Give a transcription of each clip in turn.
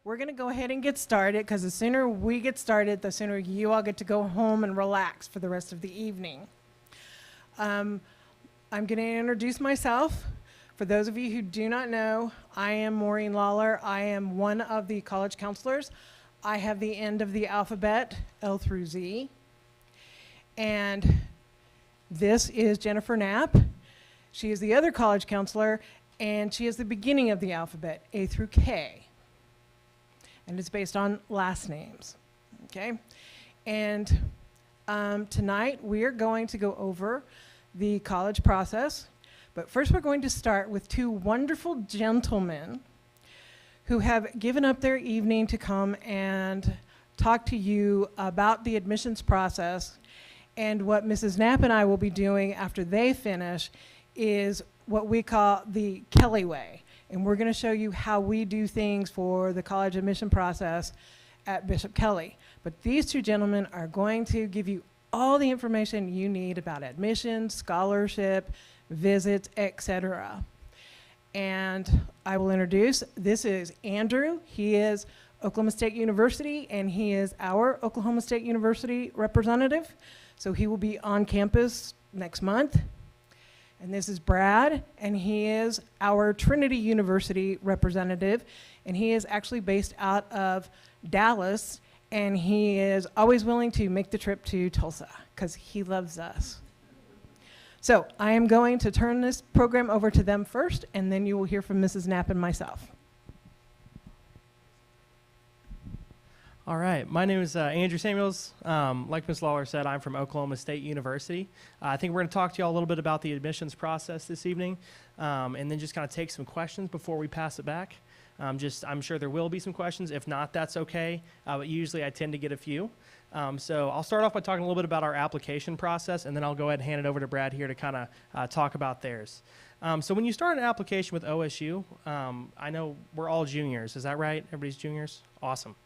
we're going to go ahead and get started because the sooner we get started, the sooner you all get to go home and relax for the rest of the evening. I'm going to introduce myself. For those of you who do not know, I am Maureen Lawler. I am one of the college counselors. I have the end of the alphabet, L through Z. And this is Jennifer Knapp. She is the other college counselor, and she is the beginning of the alphabet, A through K. And it's based on last names, okay? And tonight we are going to go over the college process. But first we're going to start with two wonderful gentlemen who have given up their evening to come and talk to you about the admissions process. And what Mrs. Knapp and I will be doing after they finish is what we call the Kelley way. And we're going to show you how we do things for the college admission process at Bishop Kelley. But these two gentlemen are going to give you all the information you need about admissions, scholarship, visits, etc. And I will introduce, this is Andrew. He is Oklahoma State University, and he is our Oklahoma State University representative. So he will be on campus next month. And this is Brad, and he is our Trinity University representative, and he is actually based out of Dallas, and he is always willing to make the trip to Tulsa because he loves us. So I am going to turn this program over to them first, and then you will hear from Mrs. Knapp and myself. All right, my name is Andrew Samuels. Like Ms. Lawler said, I'm from Oklahoma State University. I think we're going to talk to you all a little bit about the admissions process this evening, and then just kind of take some questions before we pass it back. I'm sure there will be some questions. If not, that's okay, but usually I tend to get a few. So I'll start off by talking a little bit about our application process, and then I'll go ahead and hand it over to Brad here to kind of talk about theirs. So when you start an application with OSU, I know we're all juniors. Is that right? Everybody's juniors? Awesome.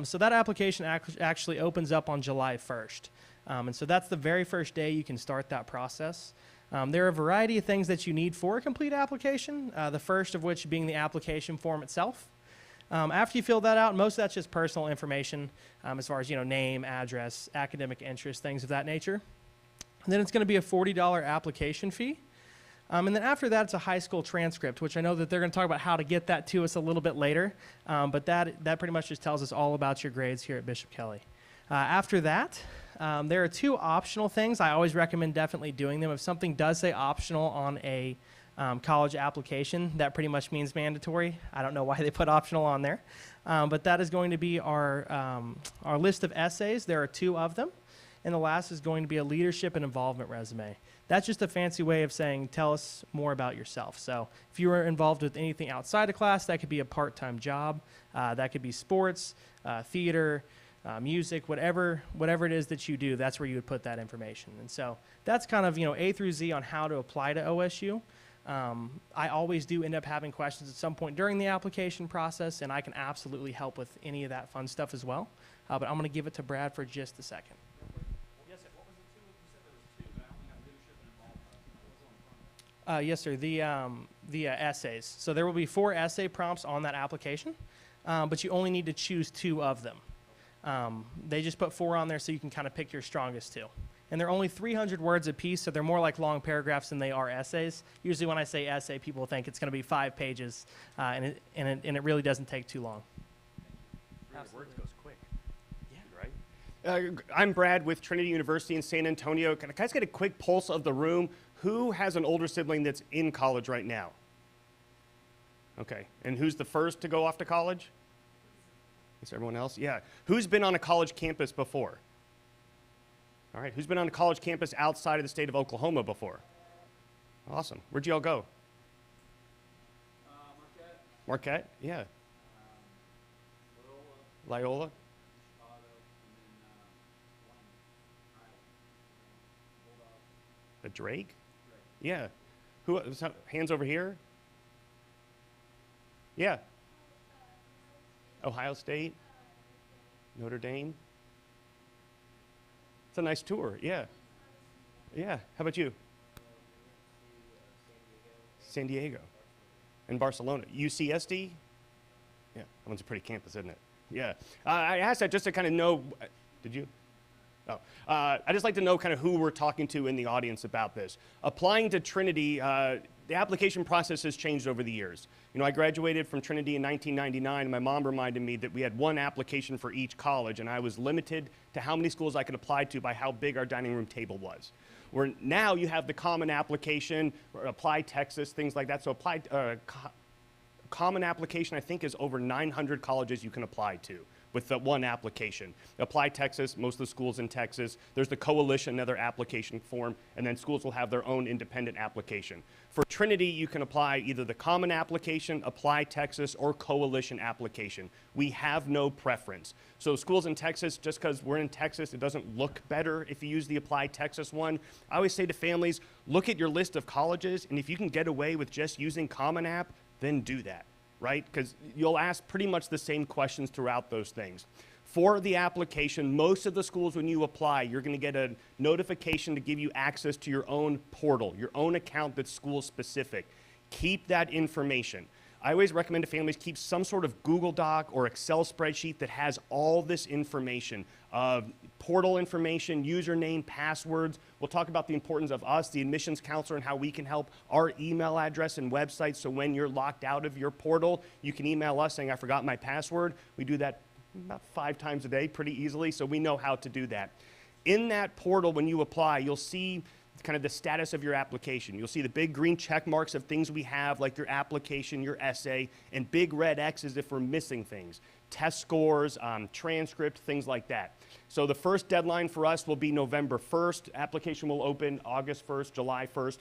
So that application actually opens up on July 1st. And so that's the very first day you can start that process. There are a variety of things that you need for a complete application, the first of which being the application form itself. After you fill that out, most of that's just personal information as far as, name, address, academic interest, things of that nature. And then it's going to be a $40 application fee. And then after that, it's a high school transcript, which I know that they're going to talk about how to get that to us a little bit later. But that pretty much just tells us all about your grades here at Bishop Kelley. After that, there are two optional things. I always recommend definitely doing them. If something does say optional on a college application, that pretty much means mandatory. I don't know why they put optional on there. But that is going to be our list of essays. There are two of them. And the last is going to be a leadership and involvement resume. That's just a fancy way of saying, tell us more about yourself. So if you were involved with anything outside of class, that could be a part-time job. That could be sports, theater, music, whatever it is that you do, that's where you would put that information. And so that's kind of, A through Z on how to apply to OSU. I always do end up having questions at some point during the application process, and I can absolutely help with any of that fun stuff as well. But I'm going to give it to Brad for just a second. Yes, sir. The essays. So there will be 4 essay prompts on that application, but you only need to choose 2 of them. They just put 4 on there so you can kind of pick your strongest 2. And they're only 300 words apiece, so they're more like long paragraphs than they are essays. Usually when I say essay, people think it's going to be 5 pages, and it really doesn't take too long. 300 words goes quick. Yeah, right? I'm Brad with Trinity University in San Antonio. Can I guys get a quick pulse of the room? Who has an older sibling that's in college right now? Okay, and who's the first to go off to college? Is everyone else? Yeah. Who's been on a college campus before? All right, who's been on a college campus outside of the state of Oklahoma before? Awesome. Where'd you all go? Marquette. Marquette? Yeah. Loyola. The Drake? Yeah. Who? Hands over here. Yeah. Ohio State. Notre Dame. It's a nice tour. Yeah. Yeah. How about you? San Diego. And Barcelona. UCSD? Yeah. That one's a pretty campus, isn't it? Yeah. I asked that just to kind of know. Did you? Oh. I just like to know kind of who we're talking to in the audience about this. Applying to Trinity, the application process has changed over the years. You know, I graduated from Trinity in 1999, and my mom reminded me that we had one application for each college, and I was limited to how many schools I could apply to by how big our dining room table was. Where now you have the common application, or Apply Texas, things like that. So common application, I think, is over 900 colleges you can apply to with the one application. Apply Texas, most of the schools in Texas. There's the Coalition, another application form, and then schools will have their own independent application. For Trinity, you can apply either the common application, Apply Texas, or Coalition application. We have no preference. So schools in Texas, just because we're in Texas, it doesn't look better if you use the Apply Texas one. I always say to families, look at your list of colleges, and if you can get away with just using Common App, then do that, right? Because you'll ask pretty much the same questions throughout those things. For the application, most of the schools, when you apply, you're going to get a notification to give you access to your own portal, your own account that's school specific. Keep that information. I always recommend to families keep some sort of Google Doc or Excel spreadsheet that has all this information, portal information, username, passwords. We'll talk about the importance of us, the admissions counselor, and how we can help, our email address and website, so when you're locked out of your portal, you can email us saying, I forgot my password. We do that about 5 times a day pretty easily, so we know how to do that. In that portal, when you apply, you'll see kind of the status of your application. You'll see the big green check marks of things we have, like your application, your essay, and big red X's if we're missing things. Test scores, transcript, things like that. So the first deadline for us will be November 1st. Application will open August 1st, July 1st.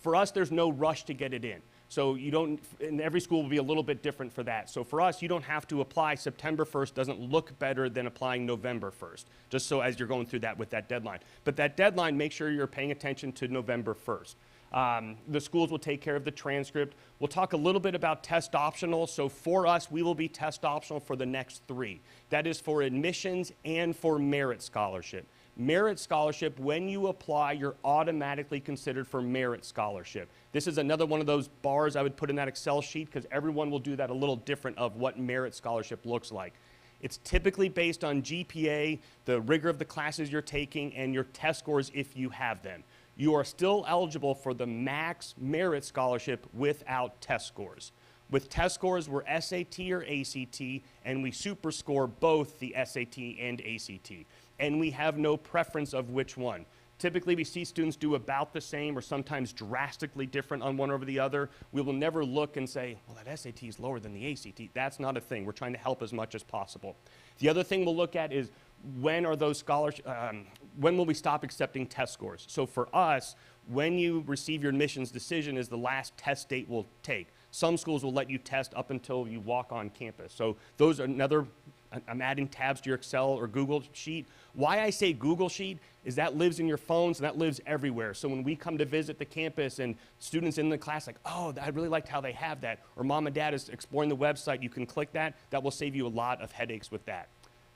For us, there's no rush to get it in. So you don't, and every school will be a little bit different for that. So for us, you don't have to apply September 1st, doesn't look better than applying November 1st, just so as you're going through that with that deadline. But that deadline, make sure you're paying attention to November 1st. The schools will take care of the transcript. We'll talk a little bit about test optional. So for us, we will be test optional for the next 3. That is for admissions and for merit scholarship. Merit scholarship, when you apply, you're automatically considered for merit scholarship. This is another one of those bars I would put in that Excel sheet, because everyone will do that a little different of what merit scholarship looks like. It's typically based on GPA, the rigor of the classes you're taking, and your test scores if you have them. You are still eligible for the max merit scholarship without test scores. With test scores, we're SAT or ACT, and we super score both the SAT and ACT. And we have no preference of which one. Typically, we see students do about the same or sometimes drastically different on one over the other. We will never look and say, well, that SAT is lower than the ACT. That's not a thing. We're trying to help as much as possible. The other thing we'll look at is when are those when will we stop accepting test scores? So for us, when you receive your admissions decision is the last test date we'll take. Some schools will let you test up until you walk on campus. So those are another, I'm adding tabs to your Excel or Google sheet. Why I say Google sheet is that lives in your phones and that lives everywhere. So when we come to visit the campus and students in the class like, oh, I really liked how they have that, or mom and dad is exploring the website, you can click that. That will save you a lot of headaches with that.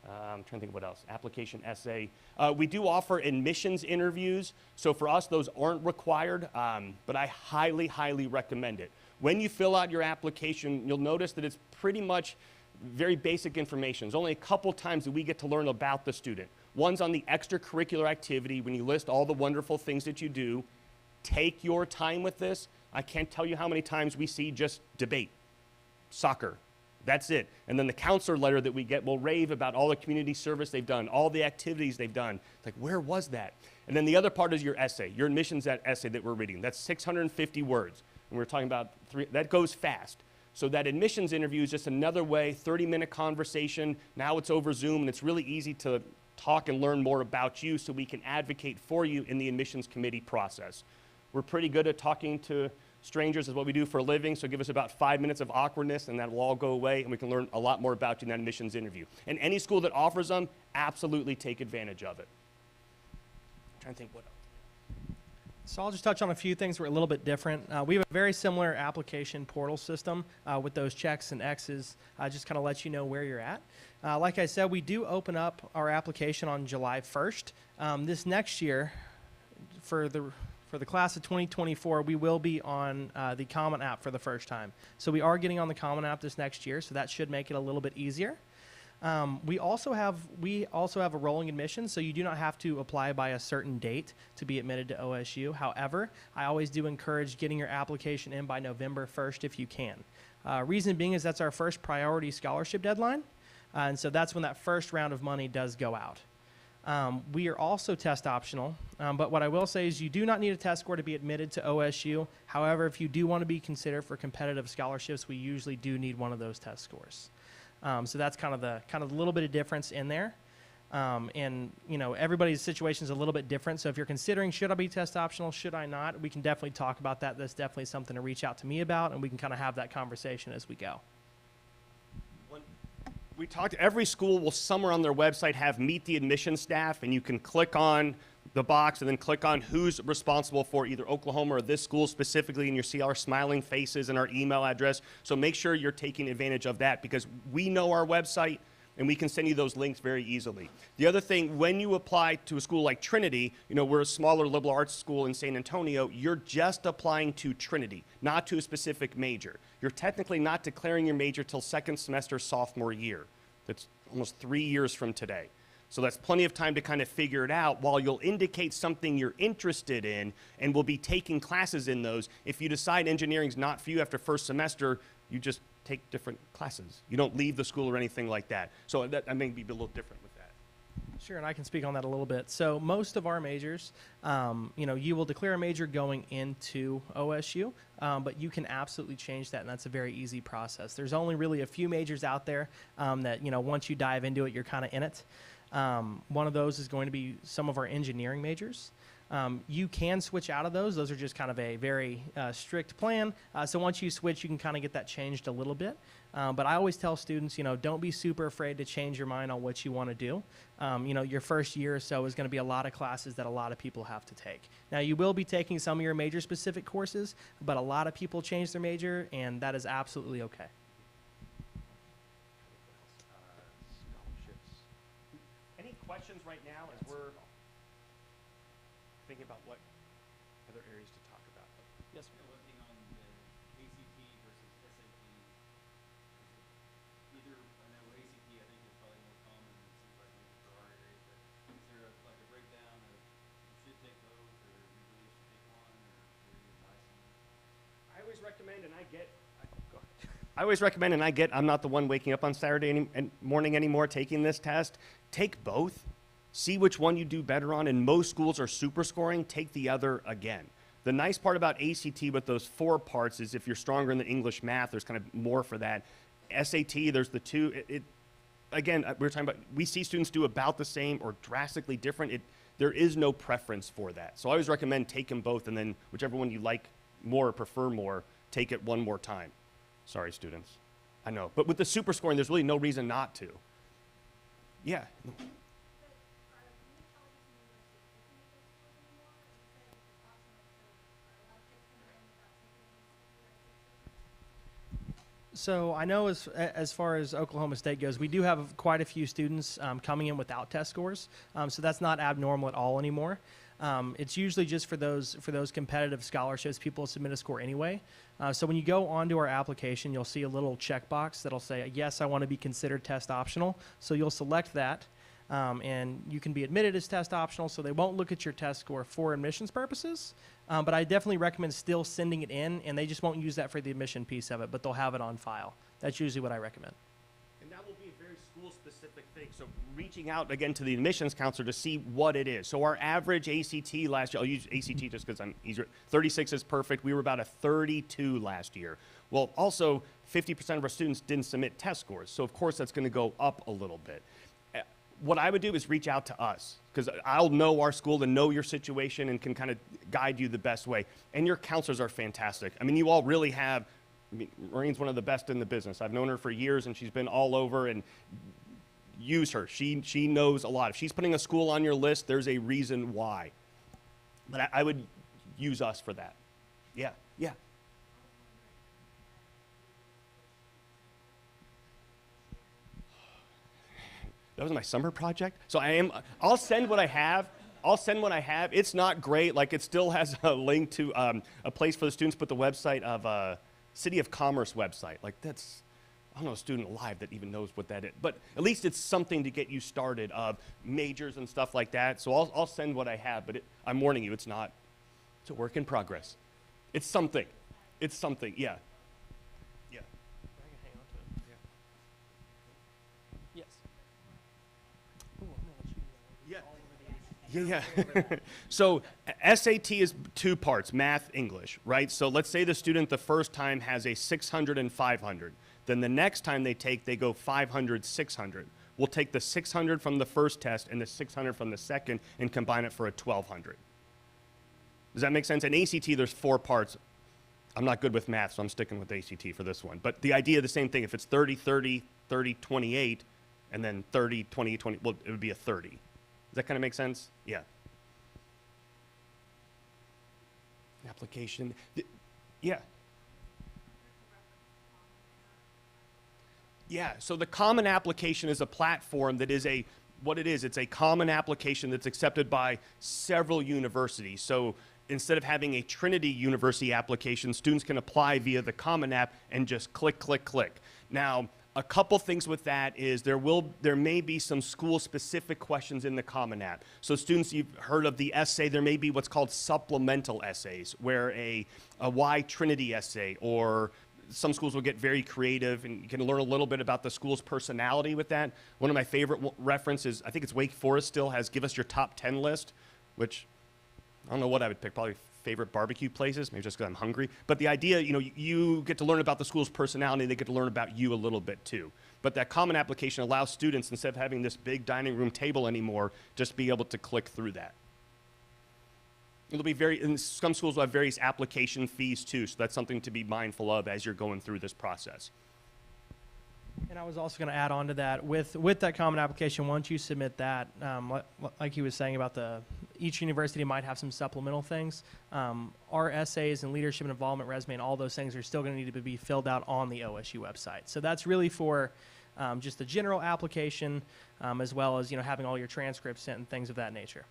I'm trying to think of what else. Application, essay. We do offer admissions interviews. So for us, those aren't required, but I highly, highly recommend it. When you fill out your application, you'll notice that it's pretty much very basic information. There's only a couple times that we get to learn about the student. One's on the extracurricular activity, when you list all the wonderful things that you do. Take your time with this. I can't tell you how many times we see just debate, soccer. That's it. And then the counselor letter that we get will rave about all the community service they've done, all the activities they've done. It's like, where was that? And then the other part is your essay, your admissions essay that we're reading. That's 650 words. And we're talking about that goes fast. So that admissions interview is just another way, 30-minute conversation. Now it's over Zoom, and it's really easy to talk and learn more about you so we can advocate for you in the admissions committee process. We're pretty good at talking to strangers is what we do for a living, so give us about 5 minutes of awkwardness and that will all go away and we can learn a lot more about you in that admissions interview. And any school that offers them, absolutely take advantage of it. I'm trying to think what else. So I'll just touch on a few things that are a little bit different. We have a very similar application portal system with those checks and X's, just kind of lets you know where you're at. Like I said, we do open up our application on July 1st. This next year, for the for the class of 2024, we will be on the Common App for the first time. So we are getting on the Common App this next year, so that should make it a little bit easier. We also have a rolling admission, so you do not have to apply by a certain date to be admitted to OSU. However, I always do encourage getting your application in by November 1st if you can. Reason being is that's our first priority scholarship deadline, and so that's when that first round of money does go out. We are also test optional, but what I will say is you do not need a test score to be admitted to OSU. However, if you do want to be considered for competitive scholarships, we usually do need one of those test scores. So that's kind of the little bit of difference in there. And you know, everybody's situation is a little bit different. So if you're considering, should I be test optional, should I not, we can definitely talk about that. That's definitely something to reach out to me about, and we can kind of have that conversation as we go. We talked, every school will somewhere on their website have meet the admission staff, and you can click on the box and then click on who's responsible for either Oklahoma or this school specifically, and you see our smiling faces and our email address. So make sure you're taking advantage of that, because we know our website and we can send you those links very easily. The other thing, when you apply to a school like Trinity, you know, we're a smaller liberal arts school in San Antonio, you're just applying to Trinity, not to a specific major. You're technically not declaring your major till second semester sophomore year. That's almost 3 years from today. So that's plenty of time to kind of figure it out, while you'll indicate something you're interested in and will be taking classes in those. If you decide engineering's not for you after first semester, you just take different classes. You don't leave the school or anything like that. So that may be a little different with that. Sure, and I can speak on that a little bit. So most of our majors, you know, you will declare a major going into OSU, but you can absolutely change that, and that's a very easy process. There's only really a few majors out there that, you know, once you dive into it, you're kind of in it. One of those is going to be some of our engineering majors. You can switch out of those. Those are just kind of a very strict plan. So once you switch, you can kind of get that changed a little bit. But I always tell students, you know, don't be super afraid to change your mind on what you want to do. You know, your first year or so is going to be a lot of classes that a lot of people have to take. Now, you will be taking some of your major-specific courses, but a lot of people change their major, and that is absolutely okay. Scholarships. Any questions right now as we're thinking about what other areas to talk about? Yes, sir. Looking on the ACT versus SAT. Either, I know ACT I think is probably more common, it seems like maybe for our area, but is there like a breakdown of you should take both, or you really should take one, or your advice on that? I always recommend, and I get, I'm not the one waking up on Saturday morning anymore taking this test. Take both. See which one you do better on, and most schools are super scoring. Take the other again. The nice part about ACT with those 4 parts is if you're stronger in the English math, there's kind of more for that. SAT, there's the 2. Again, we were talking about, we see students do about the same or drastically different. There is no preference for that. So I always recommend take them both, and then whichever one you like more or prefer more, take it one more time. Sorry, students. I know. But with the super scoring, there's really no reason not to. Yeah. So I know as far as Oklahoma State goes, we do have quite a few students coming in without test scores. So that's not abnormal at all anymore. It's usually just for those competitive scholarships, people submit a score anyway. So when you go onto our application, you'll see a little checkbox that'll say, yes, I want to be considered test optional. So you'll select that, and you can be admitted as test optional, so they won't look at your test score for admissions purposes. But I definitely recommend still sending it in, and they just won't use that for the admission piece of it, but they'll have it on file. That's usually what I recommend. And that will be a very school-specific thing. So reaching out, again, to the admissions counselor to see what it is. So our average ACT last year, I'll use ACT just because I'm easier, 36 is perfect. We were about a 32 last year. Well, also, 50% of our students didn't submit test scores. So, of course, that's going to go up a little bit. What I would do is reach out to us, because I'll know our school and know your situation and can kind of guide you the best way. And your counselors are fantastic. I mean, you all really have, Maureen's one of the best in the business. I've known her for years, and she's been all over, and use her. She knows a lot. If she's putting a school on your list, there's a reason why. But I would use us for that. Yeah. That was my summer project. So I'll send what I have. I'll send what I have. It's not great. Like, it still has a link to a place for the students, but the website of City of Commerce website. Like, that's, I don't know a student alive that even knows what that is. But at least it's something to get you started, majors and stuff like that. So I'll send what I have, but I'm warning you, it's not. It's a work in progress. It's something. It's something, yeah. Yeah. I can hang on to it. Yes. Ooh, I'm gonna let you do that. Yeah. Yeah. So SAT is two parts, math, English, right? So let's say the student the first time has a 600 and 500. Then the next time they go 500, 600. We'll take the 600 from the first test and the 600 from the second and combine it for a 1200. Does that make sense? In ACT, there's 4 parts. I'm not good with math, so I'm sticking with ACT for this one. But the idea, the same thing. If it's 30, 30, 30, 28, and then 30, 20, 20, well, it would be a 30. Does that kind of make sense? Yeah. Application. Yeah. Yeah, so the Common Application is a platform that is what it is, it's a common application that's accepted by several universities. So instead of having a Trinity University application, students can apply via the Common App and just click, click, click. Now, a couple things with that is there may be some school-specific questions in the Common App. So students, you've heard of the essay, there may be what's called supplemental essays, where a why Trinity essay, or some schools will get very creative, and you can learn a little bit about the school's personality with that. One of my favorite references, I think it's Wake Forest still has give us your top 10 list, which I don't know what I would pick, probably favorite barbecue places, maybe just because I'm hungry. But the idea, you get to learn about the school's personality, they get to learn about you a little bit too. But that Common Application allows students, instead of having this big dining room table anymore, just be able to click through that. It'll be and some schools will have various application fees too, so that's something to be mindful of as you're going through this process. And I was also going to add on to that, with that Common Application, once you submit that, like he was saying about each university might have some supplemental things. Our essays and leadership and involvement resume and all those things are still going to need to be filled out on the OSU website. So that's really for just the general application, as well as having all your transcripts sent and things of that nature.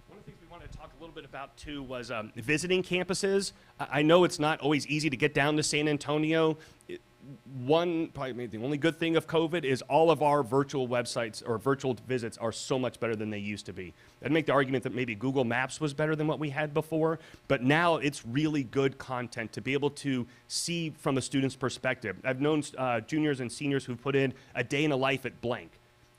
One of the things we wanted to talk a little bit about too was visiting campuses. I know it's not always easy to get down to San Antonio. Probably maybe the only good thing of COVID is all of our virtual websites or virtual visits are so much better than they used to be. I'd make the argument that maybe Google Maps was better than what we had before, but now it's really good content to be able to see from a student's perspective. I've known juniors and seniors who've put in a day in a life at blank.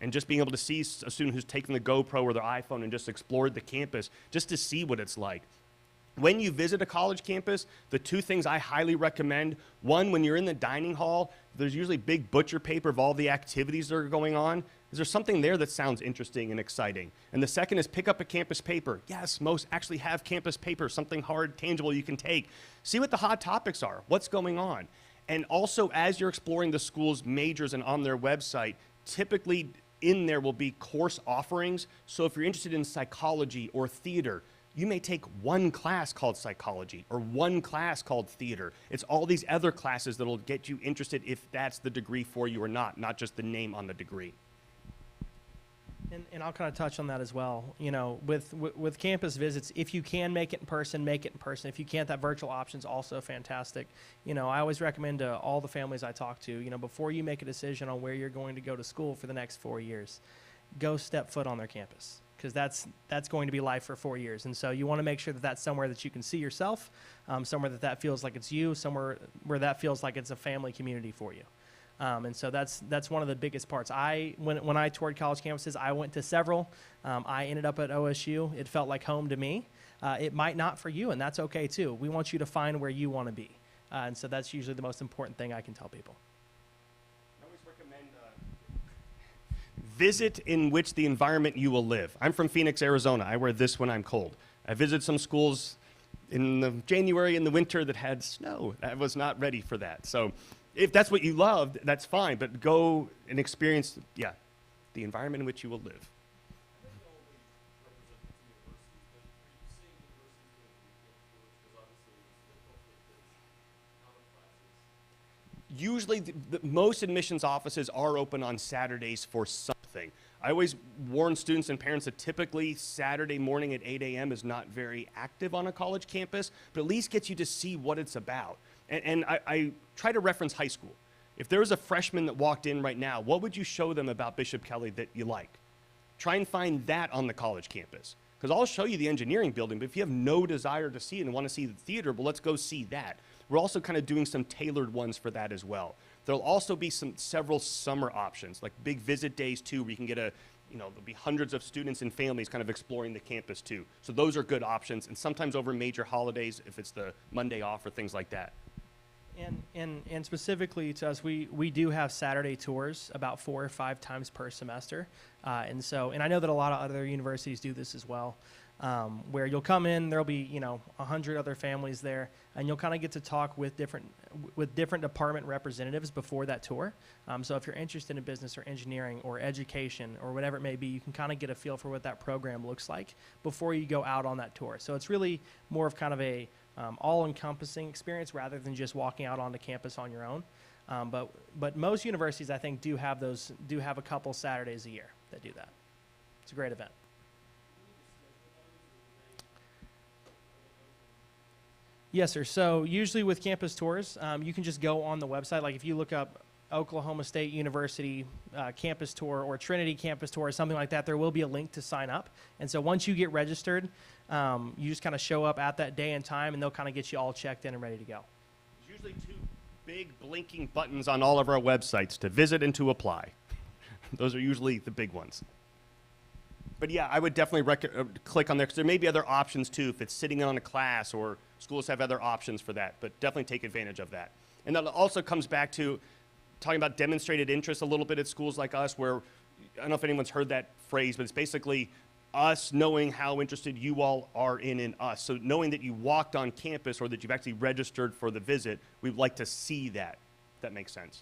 And just being able to see a student who's taken the GoPro or their iPhone and just explored the campus just to see what it's like. When you visit a college campus, the 2 things I highly recommend, one, when you're in the dining hall, there's usually big butcher paper of all the activities that are going on. Is there something there that sounds interesting and exciting? And the second is pick up a campus paper. Yes, most actually have campus paper, something hard, tangible you can take. See what the hot topics are, what's going on. And also, as you're exploring the school's majors and on their website, typically in there will be course offerings. So if you're interested in psychology or theater, you may take one class called psychology or one class called theater. It's all these other classes that'll get you interested if that's the degree for you or not just the name on the degree. And I'll kind of touch on that as well. With campus visits, if you can make it in person, make it in person. If you can't, that virtual option's also fantastic. I always recommend to all the families I talk to, before you make a decision on where you're going to go to school for the next 4 years, go step foot on their campus, because that's going to be life for 4 years. And so you want to make sure that that's somewhere that you can see yourself, somewhere that feels like it's you, somewhere where that feels like it's a family community for you. And so that's one of the biggest parts. When I toured college campuses, I went to several. I ended up at OSU. It felt like home to me. It might not for you, and that's okay too. We want you to find where you want to be. And so that's usually the most important thing I can tell people. I always recommend visit in which the environment you will live. I'm from Phoenix, Arizona. I wear this when I'm cold. I visited some schools in the January in the winter that had snow. I was not ready for that. So if that's what you loved, that's fine, but go and experience, the environment in which you will live. Usually, most admissions offices are open on Saturdays for something. I always warn students and parents that typically Saturday morning at 8 a.m. is not very active on a college campus, but at least gets you to see what it's about. And I try to reference high school. If there was a freshman that walked in right now, what would you show them about Bishop Kelley that you like? Try and find that on the college campus. Because I'll show you the engineering building, but if you have no desire to see it and want to see the theater, well, let's go see that. We're also kind of doing some tailored ones for that as well. There'll also be several summer options, like big visit days too, where you can get there'll be hundreds of students and families kind of exploring the campus too. So those are good options, and sometimes over major holidays, if it's the Monday off or things like that. And specifically to us, we do have Saturday tours about 4 or 5 times per semester, and I know that a lot of other universities do this as well, where you'll come in, there'll be 100 other families there, and you'll kind of get to talk with different department representatives before that tour. So if you're interested in business or engineering or education or whatever it may be, you can kind of get a feel for what that program looks like before you go out on that tour. So it's really more of kind of a all-encompassing experience rather than just walking out onto campus on your own. But most universities, I think, do have a couple Saturdays a year that do that. It's a great event. Yes, sir. So usually with campus tours, you can just go on the website. Like if you look up Oklahoma State University campus tour or Trinity campus tour or something like that, there will be a link to sign up. And so once you get registered, you just kind of show up at that day and time, and they'll kind of get you all checked in and ready to go. There's usually 2 big blinking buttons on all of our websites, to visit and to apply. Those are usually the big ones. But yeah, I would definitely click on there, because there may be other options too, if it's sitting on a class, or schools have other options for that, but definitely take advantage of that. And that also comes back to talking about demonstrated interest a little bit at schools like us, where, I don't know if anyone's heard that phrase, but it's basically us knowing how interested you all are in us. So knowing that you walked on campus or that you've actually registered for the visit, we'd like to see that, if that makes sense.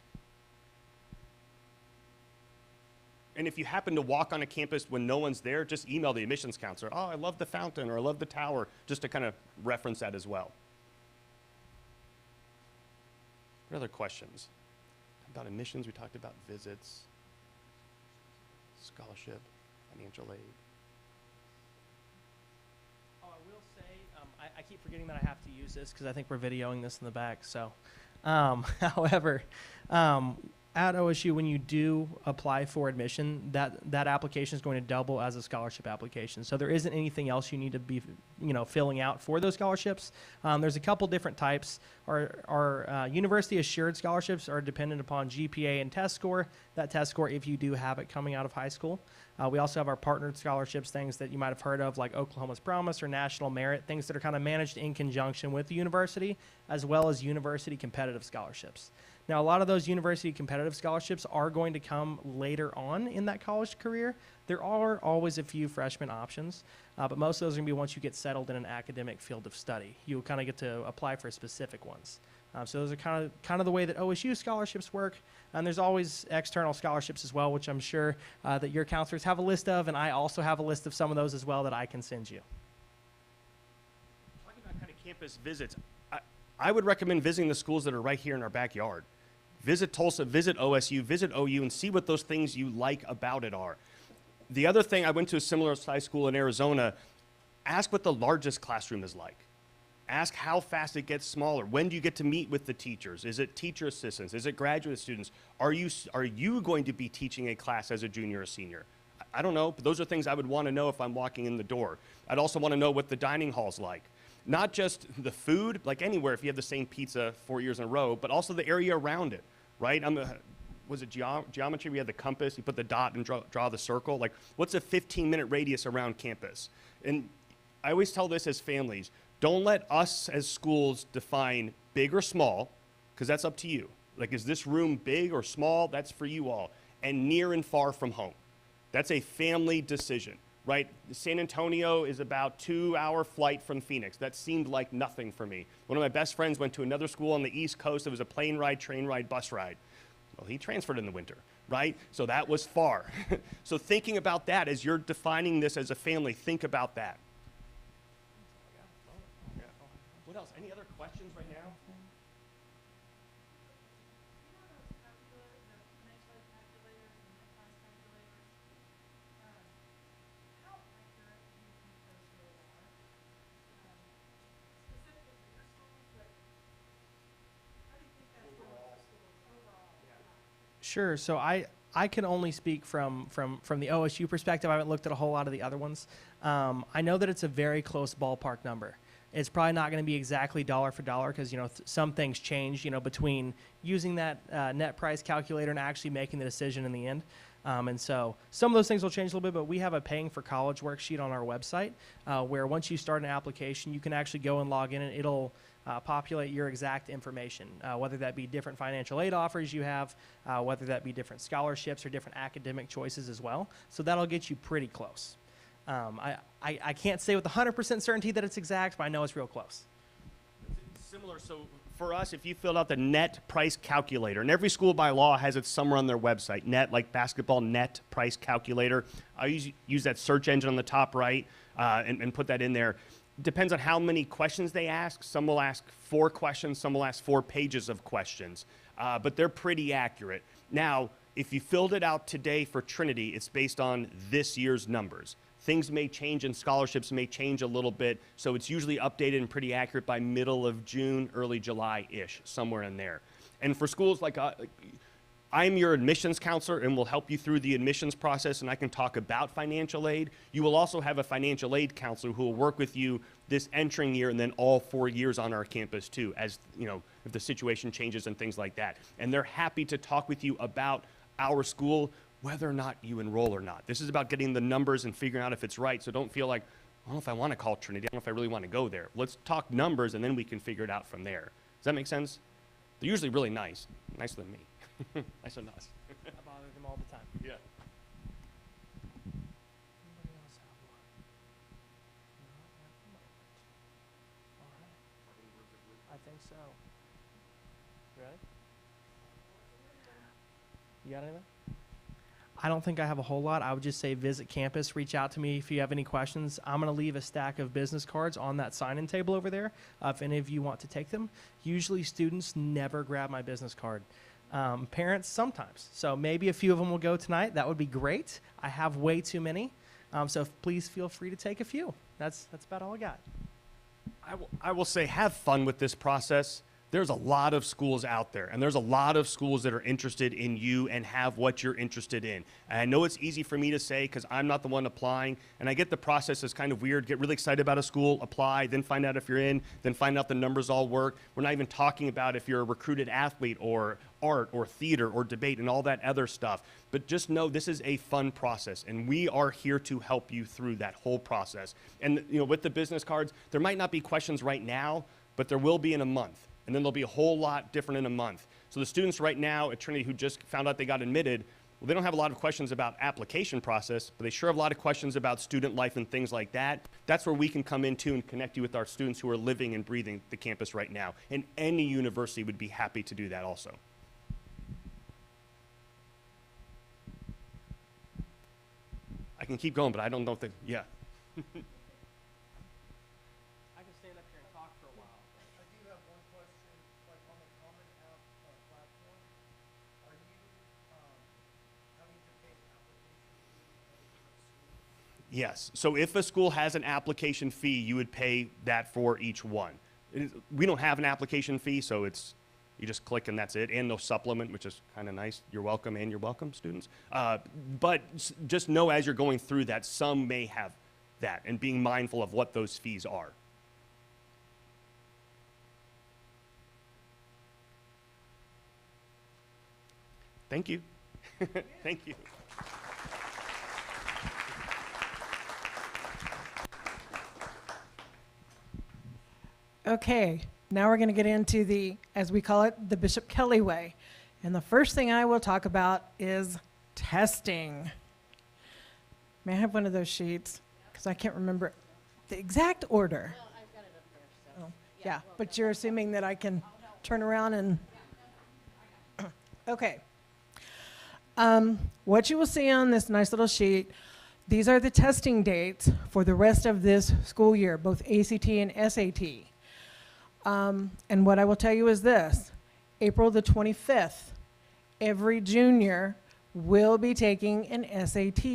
And if you happen to walk on a campus when no one's there, just email the admissions counselor. Oh, I love the fountain, or I love the tower, just to kind of reference that as well. What other questions? About admissions, we talked about visits, scholarship, financial aid. Oh, I will say, I keep forgetting that I have to use this because I think we're videoing this in the back. So, however, at OSU, when you do apply for admission, that application is going to double as a scholarship application. So there isn't anything else you need to be, filling out for those scholarships. There's a couple different types. Our university assured scholarships are dependent upon GPA and test score. That test score, if you do have it coming out of high school. We also have our partnered scholarships, things that you might have heard of, like Oklahoma's Promise or National Merit, things that are kind of managed in conjunction with the university, as well as university competitive scholarships. Now, a lot of those university competitive scholarships are going to come later on in that college career. There are always a few freshman options, but most of those are going to be once you get settled in an academic field of study. You'll kind of get to apply for specific ones. So those are kind of the way that OSU scholarships work. And there's always external scholarships as well, which I'm sure that your counselors have a list of, and I also have a list of some of those as well that I can send you. Talking about kind of campus visits, I would recommend visiting the schools that are right here in our backyard. Visit Tulsa, visit OSU, visit OU, and see what those things you like about it are. The other thing, I went to a similar size school in Arizona. Ask what the largest classroom is like. Ask how fast it gets smaller. When do you get to meet with the teachers? Is it teacher assistants? Is it graduate students? Are you going to be teaching a class as a junior or senior? I don't know, but those are things I would want to know if I'm walking in the door. I'd also want to know what the dining hall's like. Not just the food, like anywhere if you have the same pizza 4 years in a row, but also the area around it, right? Was it geometry? We had the compass, you put the dot and draw the circle. Like, what's a 15-minute radius around campus? And I always tell this as families, don't let us as schools define big or small, because that's up to you. Like, is this room big or small? That's for you all. And near and far from home. That's a family decision. Right? San Antonio is about 2-hour flight from Phoenix. That seemed like nothing for me. One of my best friends went to another school on the East Coast. It was a plane ride, train ride, bus ride. Well, he transferred in the winter, right? So that was far. So thinking about that as you're defining this as a family, think about that. Yeah. What else? Any other questions right now? Sure. So I can only speak from the OSU perspective. I haven't looked at a whole lot of the other ones. I know that it's a very close ballpark number. It's probably not going to be exactly dollar for dollar because, some things change, between using that net price calculator and actually making the decision in the end. And so some of those things will change a little bit, but we have a paying for college worksheet on our website where once you start an application, you can actually go and log in and it'll populate your exact information, whether that be different financial aid offers you have, whether that be different scholarships or different academic choices as well. So that'll get you pretty close. I can't say with 100% certainty that it's exact, but I know it's real close. It's similar. So for us, if you filled out the net price calculator, and every school by law has it somewhere on their website, net, like basketball net price calculator. I use that search engine on the top right and put that in there. Depends on how many questions they ask. Some will ask 4 questions, some will ask 4 pages of questions, but they're pretty accurate. Now, if you filled it out today for Trinity, it's based on this year's numbers. Things may change and scholarships may change a little bit, so it's usually updated and pretty accurate by middle of June, early July-ish, somewhere in there. And for schools like I'm your admissions counselor and will help you through the admissions process, and I can talk about financial aid. You will also have a financial aid counselor who will work with you this entering year and then all 4 years on our campus too, as if the situation changes and things like that. And they're happy to talk with you about our school, whether or not you enroll or not. This is about getting the numbers and figuring out if it's right, so don't feel like, I don't know if I want to call Trinity, I don't know if I really want to go there. Let's talk numbers and then we can figure it out from there. Does that make sense? They're usually really nice, nicer than me. Nice and us. I bother them all the time. Yeah. Anybody else have one? Not at the moment. All right. I think so. You ready? You got anything? I don't think I have a whole lot. I would just say visit campus, reach out to me if you have any questions. I'm going to leave a stack of business cards on that sign-in table over there if any of you want to take them. Usually students never grab my business card. Parents sometimes. So maybe a few of them will go tonight. That would be great. I have way too many. So please feel free to take a few. That's about all I got. I will say have fun with this process. There's a lot of schools out there, and there's a lot of schools that are interested in you and have what you're interested in. And I know it's easy for me to say because I'm not the one applying, and I get the process is kind of weird. Get really excited about a school, apply, then find out if you're in, then find out the numbers all work. We're not even talking about if you're a recruited athlete or art or theater or debate and all that other stuff. But just know this is a fun process, and we are here to help you through that whole process. And with the business cards, there might not be questions right now, but there will be in a month. And then there'll be a whole lot different in a month. So the students right now at Trinity who just found out they got admitted, well, they don't have a lot of questions about application process, but they sure have a lot of questions about student life and things like that. That's where we can come in too and connect you with our students who are living and breathing the campus right now. And any university would be happy to do that also. I can keep going, but I don't know if yeah. I can stand up here and talk for a while. I do have one question, like on the Common App platform, are you having to pay an application fee? Yes. So if a school has an application fee, you would pay that for each one. We don't have an application fee, so you just click and that's it, and no supplement, which is kind of nice. You're welcome, and you're welcome, students. But just know as you're going through that, some may have that, and being mindful of what those fees are. Thank you. Thank you. Okay, now we're going to get into the, as we call it, the Bishop Kelley way. And the first thing I will talk about is testing. May I have one of those sheets? Because I can't remember the exact order. Well, I've got it up there, so. Oh, yeah, but you're assuming that I can turn around and... Okay. What you will see on this nice little sheet, these are the testing dates for the rest of this school year, both ACT and SAT. And what I will tell you is this: April the 25th, every junior will be taking an SAT.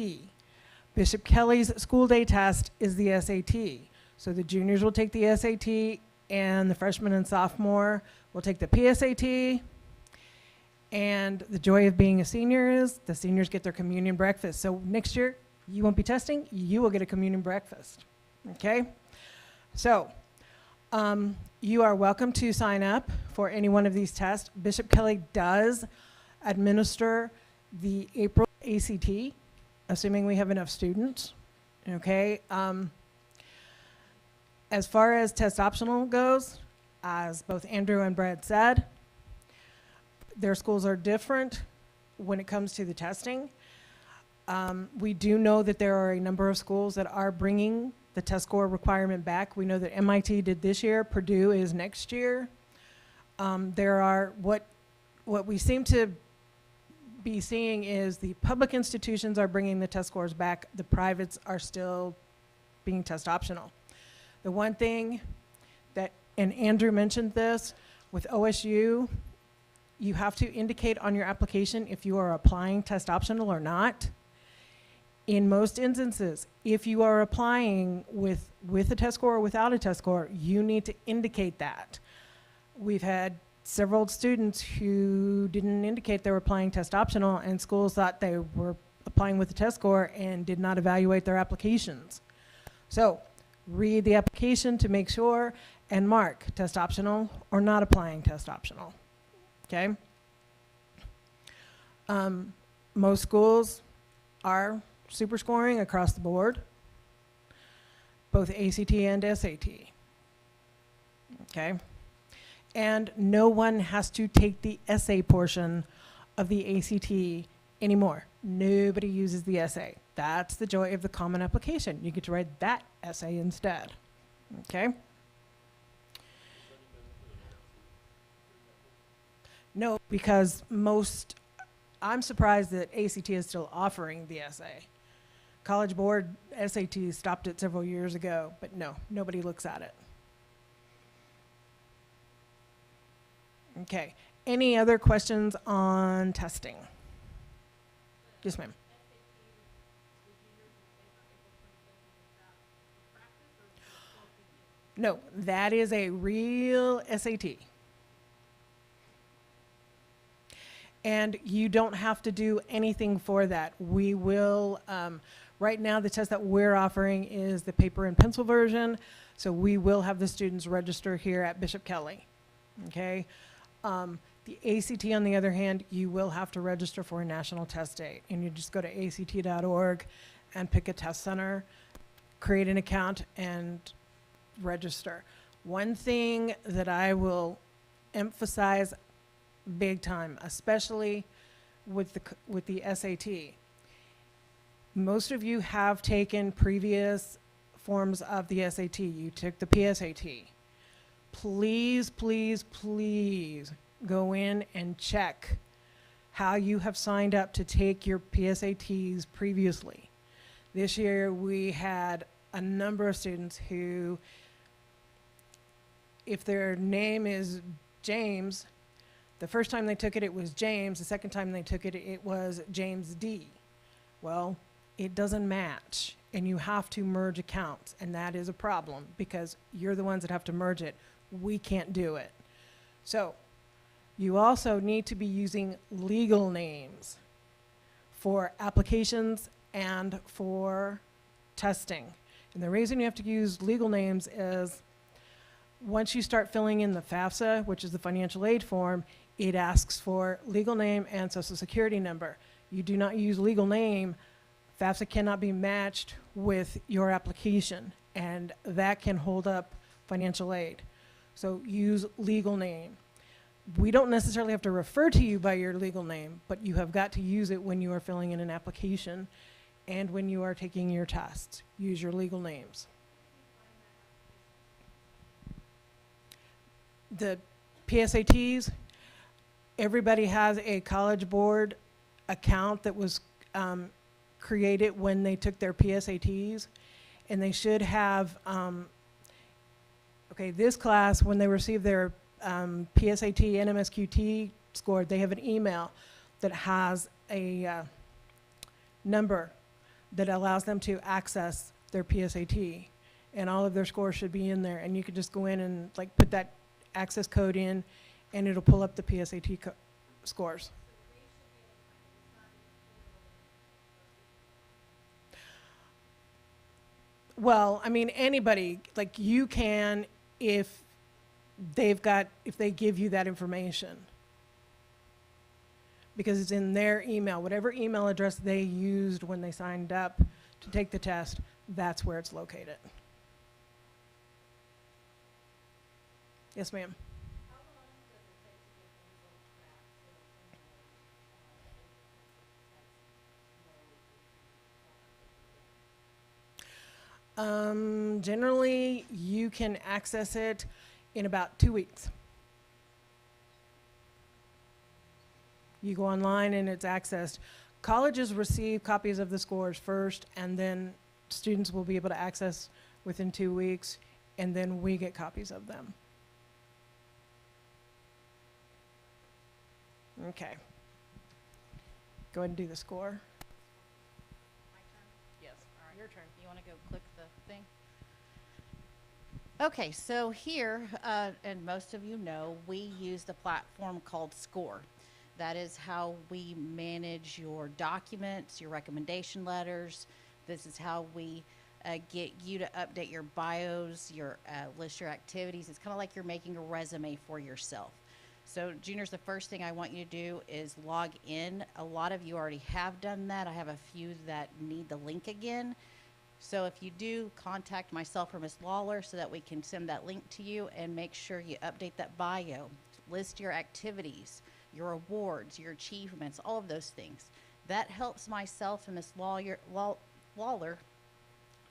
Bishop Kelley's school day test is the SAT. So the juniors will take the SAT, and the freshmen and sophomore will take the PSAT. And the joy of being a senior is the seniors get their communion breakfast. So next year, you won't be testing, you will get a communion breakfast. Okay? So, you are welcome to sign up for any one of these tests. Bishop Kelley does administer the April ACT, assuming we have enough students. Okay? As far as test optional goes, as both Andrew and Brad said, their schools are different when it comes to the testing. We do know that there are a number of schools that are bringing the test score requirement back. We know that MIT did this year, Purdue is next year. There are, what we seem to be seeing is the public institutions are bringing the test scores back, the privates are still being test optional. The one thing that, and Andrew mentioned this, with OSU, you have to indicate on your application if you are applying test optional or not. In most instances, if you are applying with a test score or without a test score, you need to indicate that. We've had several students who didn't indicate they were applying test optional, and schools thought they were applying with a test score and did not evaluate their applications. So read the application to make sure and mark test optional or not applying test optional. Okay? Most schools are super scoring across the board, both ACT and SAT. Okay? And no one has to take the essay portion of the ACT anymore. Nobody uses the essay. That's the joy of the common application. You get to write that essay instead. Okay? No, because I'm surprised that ACT is still offering the essay. College Board SAT stopped it several years ago, but no, nobody looks at it. Okay, any other questions on testing? Yes, ma'am. No, that is a real SAT. And you don't have to do anything for that. We will, right now the test that we're offering is the paper and pencil version, so we will have the students register here at Bishop Kelley, okay? The ACT, on the other hand, you will have to register for a national test date, and you just go to act.org and pick a test center, create an account, and register. One thing that I will emphasize big time, especially with the SAT. Most of you have taken previous forms of the SAT. You took the PSAT. Please, please, please go in and check how you have signed up to take your PSATs previously. This year we had a number of students who, if their name is James, the first time they took it, it was James. The second time they took it, it was James D. Well, it doesn't match, and you have to merge accounts, and that is a problem because you're the ones that have to merge it. We can't do it. So you also need to be using legal names for applications and for testing. And the reason you have to use legal names is once you start filling in the FAFSA, which is the financial aid form, it asks for legal name and social security number. You do not use legal name, FAFSA cannot be matched with your application, and that can hold up financial aid. So use legal name. We don't necessarily have to refer to you by your legal name, but you have got to use it when you are filling in an application and when you are taking your tests. Use your legal names. The PSATs, everybody has a College Board account that was created when they took their PSATs, and they should have, okay, this class, when they receive their PSAT and MSQT score, they have an email that has a number that allows them to access their PSAT, and all of their scores should be in there, and you could just go in and like put that access code in, and it'll pull up the PSAT scores. Well, I mean, anybody, like you can if if they give you that information. Because it's in their email, whatever email address they used when they signed up to take the test, that's where it's located. Yes, ma'am. Generally, you can access it in about 2 weeks. You go online and it's accessed. Colleges receive copies of the scores first, and then students will be able to access within 2 weeks, and then we get copies of them. Okay. Go ahead and do the score. My turn? Yes. All right. Your turn. You want to go click the thing? Okay, so here, and most of you know, we use the platform called SCOIR. That is how we manage your documents, your recommendation letters. This is how we get you to update your bios, your list your activities. It's kind of like you're making a resume for yourself. So juniors, the first thing I want you to do is log in. A lot of you already have done that. I have a few that need the link again. So if you do, contact myself or Ms. Lawler so that we can send that link to you, and make sure you update that bio. List your activities, your awards, your achievements, all of those things. That helps myself and Ms. Lawler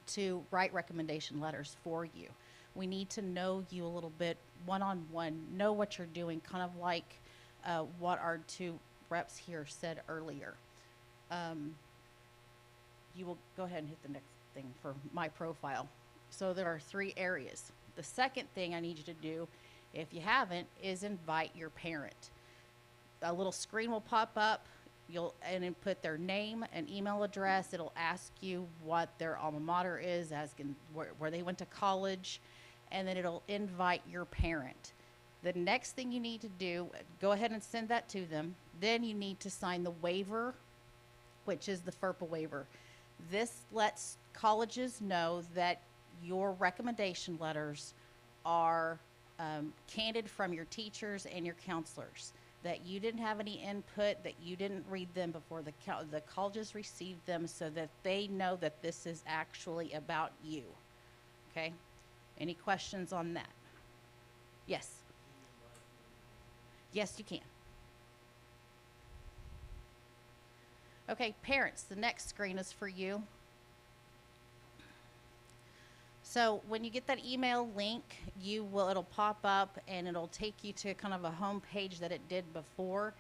to write recommendation letters for you. We need to know you a little bit one-on-one, know what you're doing, kind of like what our two reps here said earlier. You will go ahead and hit the next thing for my profile. So there are 3 areas. The second thing I need you to do, if you haven't, is invite your parent. A little screen will pop up. You'll input their name and email address. It'll ask you what their alma mater is, asking where they went to college, and then it'll invite your parent. The next thing you need to do, go ahead and send that to them. Then you need to sign the waiver, which is the FERPA waiver. This lets colleges know that your recommendation letters are candid from your teachers and your counselors, that you didn't have any input, that you didn't read them before the colleges received them, so that they know that this is actually about you. Okay? Any questions on that? Yes. Yes, you can. Okay, parents, the next screen is for you. So when you get that email link, it'll pop up and it'll take you to kind of a home page that it did before.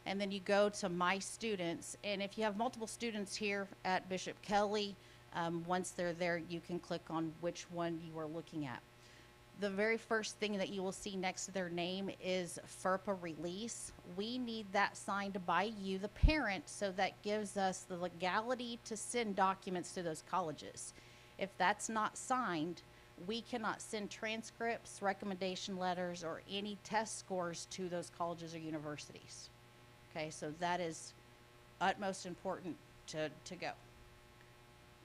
And then you go to My Students. And if you have multiple students here at Bishop Kelley, once they're there, you can click on which one you are looking at. The very first thing that you will see next to their name is FERPA release. We need that signed by you, the parent, so that gives us the legality to send documents to those colleges. If that's not signed, we cannot send transcripts, recommendation letters, or any test scores to those colleges or universities. Okay, so that is utmost important to go.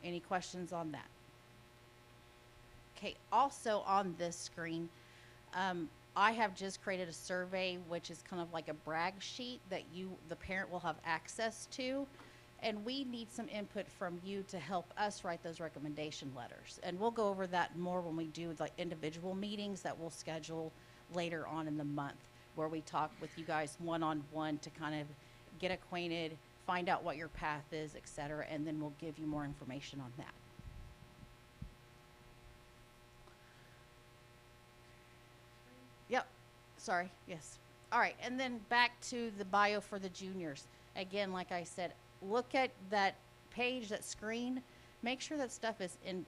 Any questions on that? Okay, also on this screen, I have just created a survey, which is kind of like a brag sheet that the parent will have access to. And we need some input from you to help us write those recommendation letters. And we'll go over that more when we do like individual meetings that we'll schedule later on in the month, where we talk with you guys one-on-one to kind of get acquainted, find out what your path is, et cetera, and then we'll give you more information on that. Yep, sorry, yes. All right, and then back to the bio for the juniors. Again, like I said, look at that page, that screen. Make sure that stuff is in,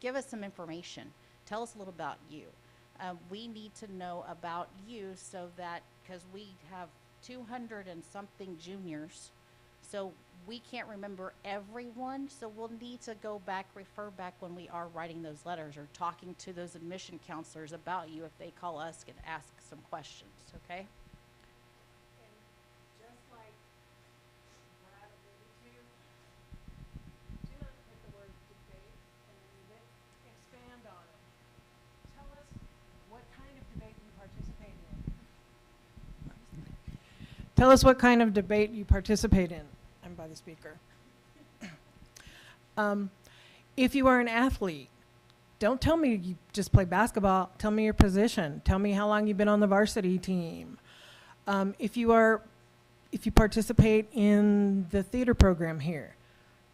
give us some information. Tell us a little about you. We need to know about you so that, because we have 200 and something juniors, so we can't remember everyone, so we'll need to go back, refer back when we are writing those letters or talking to those admission counselors about you if they call us and ask some questions, okay? And just like Brad alluded to, do not put the word debate in the Tell us what kind of debate you participate in. I'm by the speaker. If you are an athlete, don't tell me you just play basketball. Tell me your position. Tell me how long you've been on the varsity team. If you participate in the theater program here,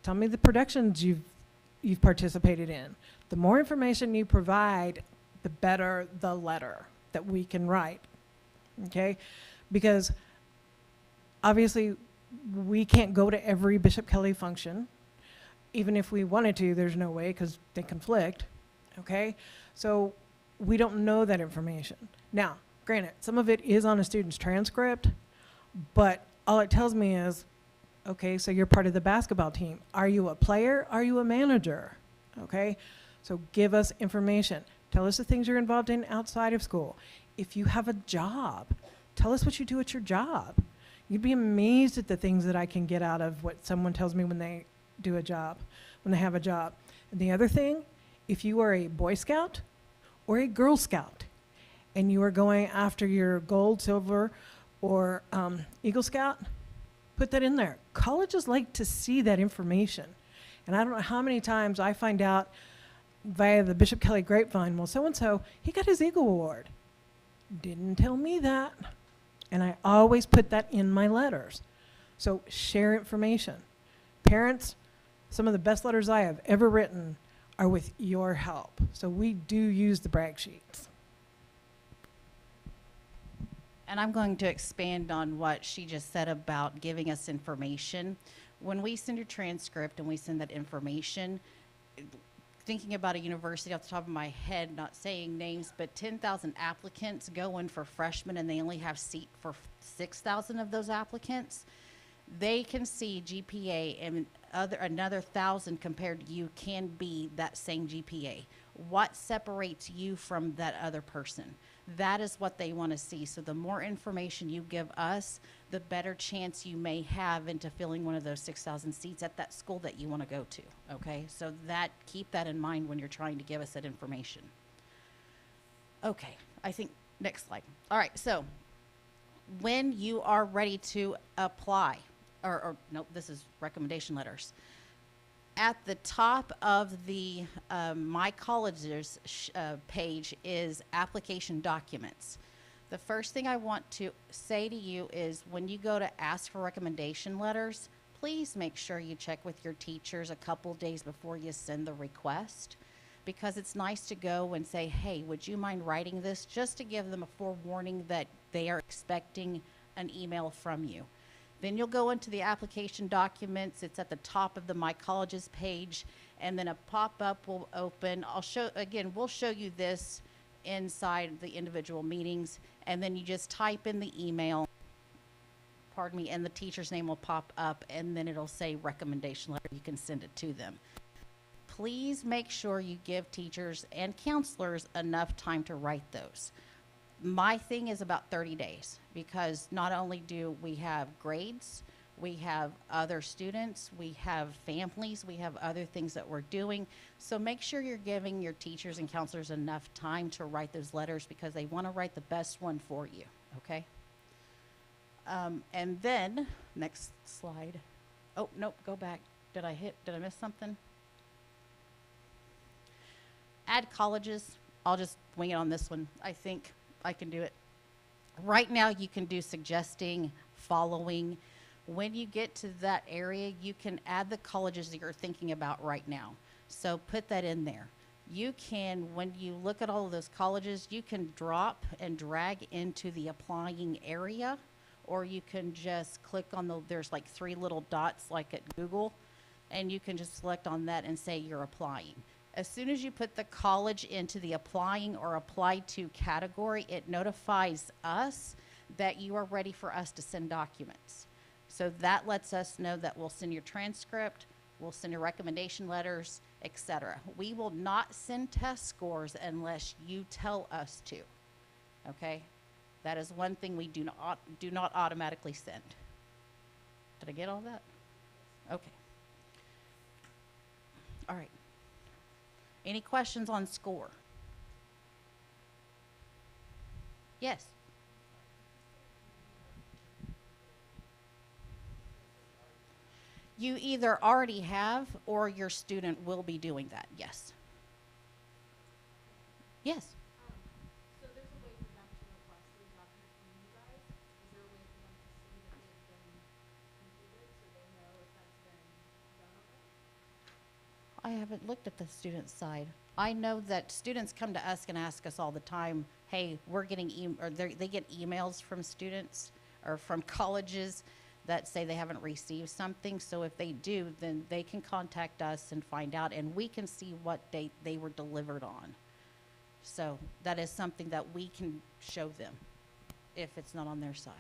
tell me the productions you've participated in. The more information you provide, the better the letter that we can write. Okay? Because obviously we can't go to every Bishop Kelley function. Even if we wanted to, there's no way because they conflict. Okay? So we don't know that information. Now, granted, some of it is on a student's transcript, but all it tells me is, okay, so you're part of the basketball team. Are you a player? Are you a manager? Okay? So give us information. Tell us the things you're involved in outside of school. If you have a job, tell us what you do at your job. You'd be amazed at the things that I can get out of what someone tells me when they do a job, when they have a job. And the other thing, if you are a Boy Scout or a Girl Scout and you are going after your gold, silver, or Eagle Scout, put that in there. Colleges like to see that information. And I don't know how many times I find out via the Bishop Kelley grapevine, well, so-and-so, he got his Eagle Award. Didn't tell me that. And I always put that in my letters. So share information. Parents, some of the best letters I have ever written are with your help. So we do use the brag sheets. And I'm going to expand on what she just said about giving us information. When we send your transcript and we send that information, thinking about a university off the top of my head, not saying names, but 10,000 applicants go in for freshmen and they only have seat for 6,000 of those applicants. They can see GPA and another 1,000 compared to you can be that same GPA. What separates you from that other person? That is what they want to see. So the more information you give us, the better chance you may have into filling one of those 6,000 seats at that school that you want to go to. Okay, so keep that in mind when you're trying to give us that information. Okay, I think next slide. All right, so when you are ready to apply, or nope, this is recommendation letters. At the top of the My Colleges page is application documents. The first thing I want to say to you is when you go to ask for recommendation letters, please make sure you check with your teachers a couple days before you send the request, because it's nice to go and say, hey, would you mind writing this, just to give them a forewarning that they are expecting an email from you. Then you'll go into the application documents. It's at the top of the My Colleges page, and then a pop-up will open. We'll show you this inside the individual meetings, and then you just type in the email, and the teacher's name will pop up, and then it'll say recommendation letter. You can send it to them. Please make sure you give teachers and counselors enough time to write those. My thing is about 30 days, because not only do we have grades, we have other students, we have families, we have other things that we're doing. So make sure you're giving your teachers and counselors enough time to write those letters, because they want to write the best one for you, okay? And then, next slide. Oh, nope, go back. Did I miss something? Add colleges. I'll just wing it on this one. I think I can do it. Right now, you can do suggesting, following. When you get to that area, you can add the colleges that you're thinking about right now. So put that in there. You can, when you look at all of those colleges, you can drop and drag into the applying area, or you can just click on there's like 3 little dots like at Google, and you can just select on that and say you're applying. As soon as you put the college into the applying or applied to category, it notifies us that you are ready for us to send documents. So that lets us know that we'll send your transcript, we'll send your recommendation letters, etc. We will not send test scores unless you tell us to, okay? That is one thing we do not automatically send. Did I get all that? Okay. All right. Any questions on SCOIR? Yes. You either already have or your student will be doing that, yes. Yes. So there's a way for them to request these documents from you guys? Is there a way for them to see that they've been completed so they know if that's been done already? I haven't looked at the student side. I know that students come to us and ask us all the time, hey, we're getting, they get emails from students or from colleges that say they haven't received something. So if they do, then they can contact us and find out, and we can see what date they were delivered on. So that is something that we can show them if it's not on their side.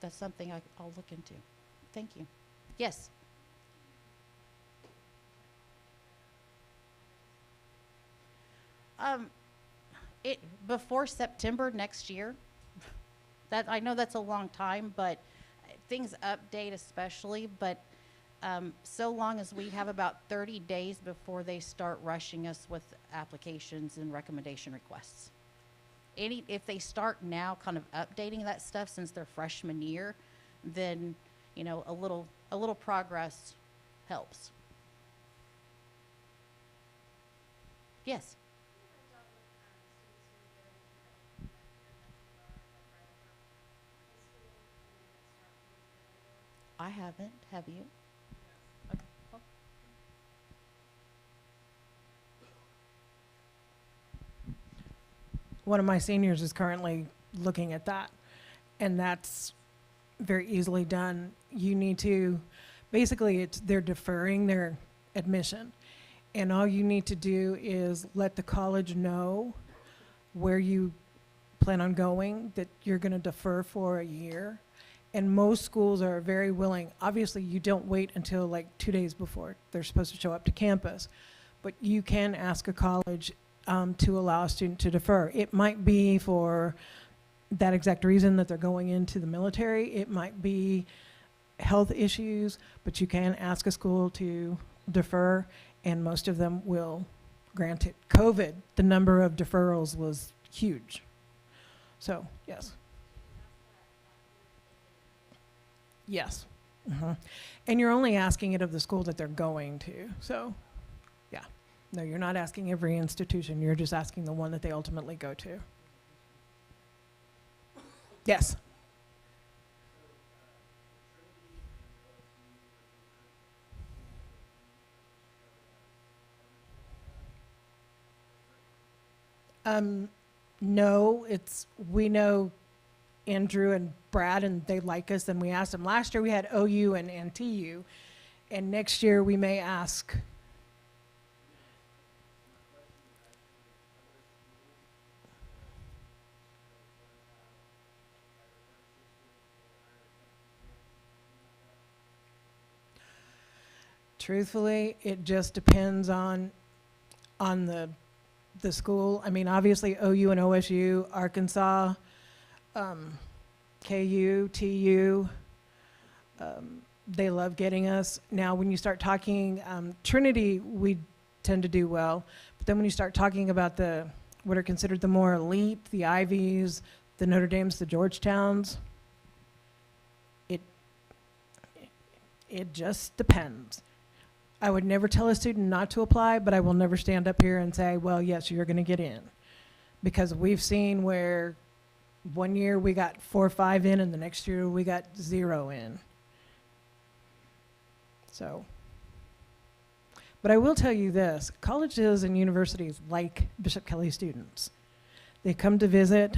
That's something I'll look into. Thank you. Yes. Before September next year. That, I know that's a long time, but things update especially, but so long as we have about 30 days before they start rushing us with applications and recommendation requests. If they start now kind of updating that stuff since their freshman year, then, you know, a little progress helps. Yes. I haven't. Have you? Okay. Oh. One of my seniors is currently looking at that, and that's very easily done. You need to, basically, they're deferring their admission, and all you need to do is let the college know where you plan on going, that you're going to defer for a year. And most schools are very willing. Obviously, you don't wait until like 2 days before they're supposed to show up to campus, but you can ask a college to allow a student to defer. It might be for that exact reason that they're going into the military. It might be health issues, but you can ask a school to defer, and most of them will grant it. COVID, the number of deferrals was huge. So, yes. Yes. And you're only asking it of the school that they're going to. So, yeah. No, you're not asking every institution. You're just asking the one that they ultimately go to. Yes. No, we know Andrew and Brad, and they like us, and we asked them. Last year we had OU and NTU, and next year we may ask. Truthfully, it just depends on the school. I mean, obviously OU and OSU, Arkansas, KU, TU, they love getting us. Now, when you start talking Trinity, we tend to do well. But then when you start talking about what are considered the more elite, the Ivies, the Notre Dames, the Georgetowns, it just depends. I would never tell a student not to apply, but I will never stand up here and say, well, yes, you're going to get in. Because we've seen where one year we got 4 or 5 in, and the next year we got 0 in. So, but I will tell you this, colleges and universities like Bishop Kelley students. They come to visit,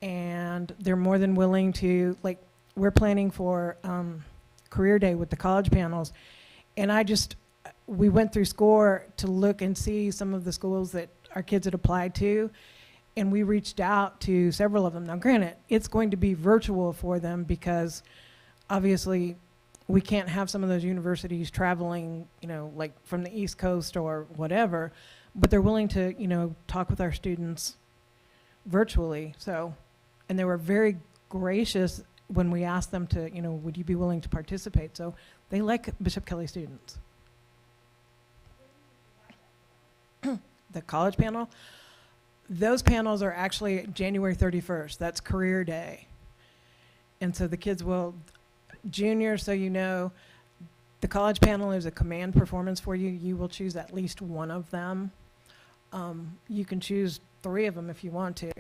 and they're more than willing to, like, we're planning for career day with the college panels, and we went through SCOIR to look and see some of the schools that our kids had applied to, and we reached out to several of them. Now, granted, it's going to be virtual for them because obviously we can't have some of those universities traveling, like from the East Coast or whatever, but they're willing to, talk with our students virtually. So, and they were very gracious when we asked them to, would you be willing to participate? So they like Bishop Kelley students. The college panel, those panels are actually January 31st. That's career day. And so the kids will, junior, so you know, the college panel is a command performance for you. You will choose at least one of them. You can choose 3 of them if you want to.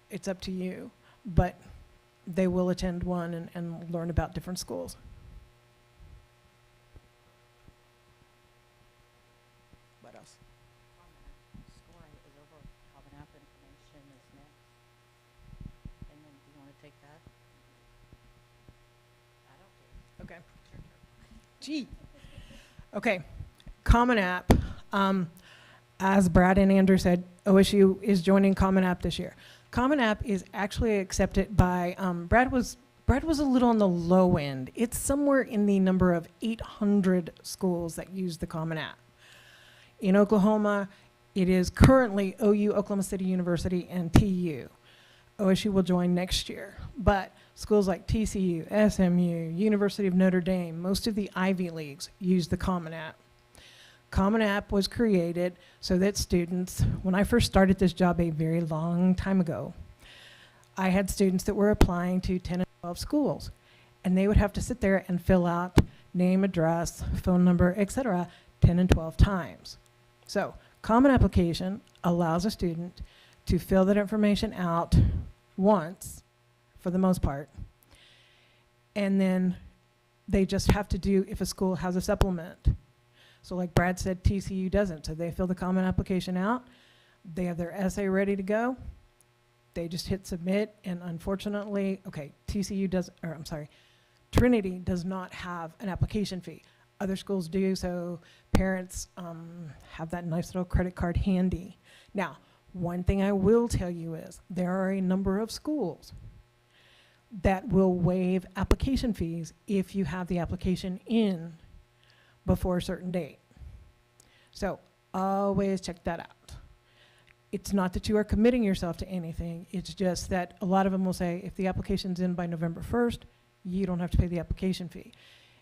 It's up to you. But they will attend one and learn about different schools. What else? SCOIR is over. Common App information is next. And then, do you want to take that? I don't care. Okay. Gee. Okay. Common App. As Brad and Andrew said, OSU is joining Common App this year. Common App is actually accepted by, Brad was a little on the low end. It's somewhere in the number of 800 schools that use the Common App. In Oklahoma, it is currently OU, Oklahoma City University, and TU. OSU will join next year. But schools like TCU, SMU, University of Notre Dame, most of the Ivy Leagues use the Common App. Common App was created so that students, when I first started this job a very long time ago, I had students that were applying to 10 and 12 schools, and they would have to sit there and fill out name, address, phone number, etc., 10 and 12 times. So, Common Application allows a student to fill that information out once, for the most part, and then they just have to do if a school has a supplement. So like Brad said, TCU doesn't. So they fill the Common Application out. They have their essay ready to go. They just hit submit, and unfortunately, okay, Trinity does not have an application fee. Other schools do, so parents have that nice little credit card handy. Now, one thing I will tell you is there are a number of schools that will waive application fees if you have the application in before a certain date. So always check that out. It's not that you are committing yourself to anything. It's just that a lot of them will say, if the application's in by November 1st, you don't have to pay the application fee.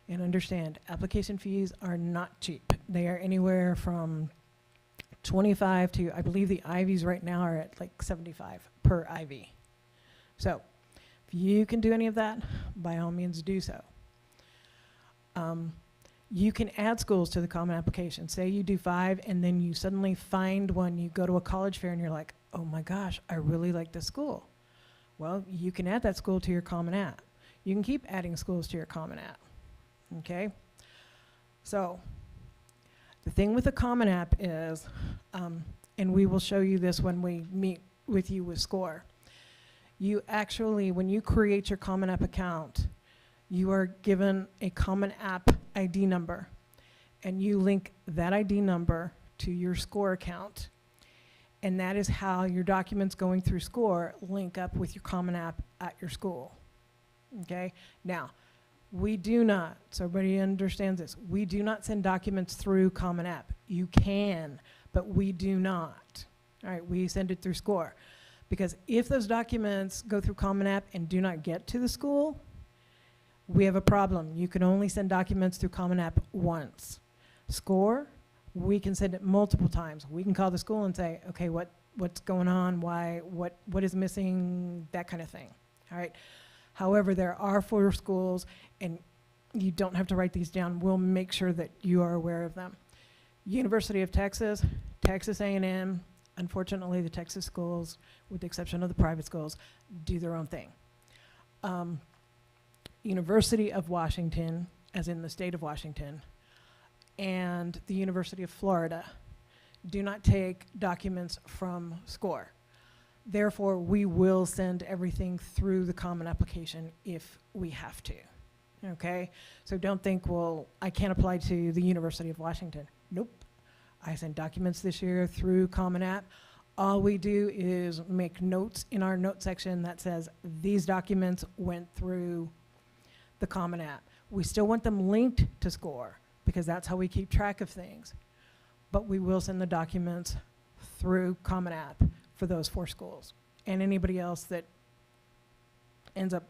And understand, application fees are not cheap. They are anywhere from 25 to, I believe the Ivies right now are at like 75 per Ivy. So if you can do any of that, by all means do so. You can add schools to the Common Application. Say you do 5 and then you suddenly find one, you go to a college fair and you're like, oh my gosh, I really like this school. Well, you can add that school to your Common App. You can keep adding schools to your Common App, okay? So the thing with the Common App is, and we will show you this when we meet with you with SCOIR, you actually, when you create your Common App account, you are given a Common App ID number, and you link that ID number to your SCOIR account, and that is how your documents going through SCOIR link up with your Common App at your school, okay? Now, we do not, so everybody understands this, we do not send documents through Common App. You can, but we do not. All right, we send it through SCOIR, because if those documents go through Common App and do not get to the school, we have a problem. You can only send documents through Common App once. SCOIR, we can send it multiple times. We can call the school and say, okay, what's going on? Why? What is missing? That kind of thing. All right. However, there are 4 schools, and you don't have to write these down. We'll make sure that you are aware of them. University of Texas, Texas A&M. Unfortunately, the Texas schools, with the exception of the private schools, do their own thing. University of Washington, as in the state of Washington, and the University of Florida do not take documents from SCOIR. Therefore, we will send everything through the Common Application if we have to, okay? So don't think, well, I can't apply to the University of Washington. Nope. I sent documents this year through Common App. All we do is make notes in our note section that says these documents went through the Common App. We still want them linked to SCOIR because that's how we keep track of things. But we will send the documents through Common App for those 4 schools and anybody else that ends up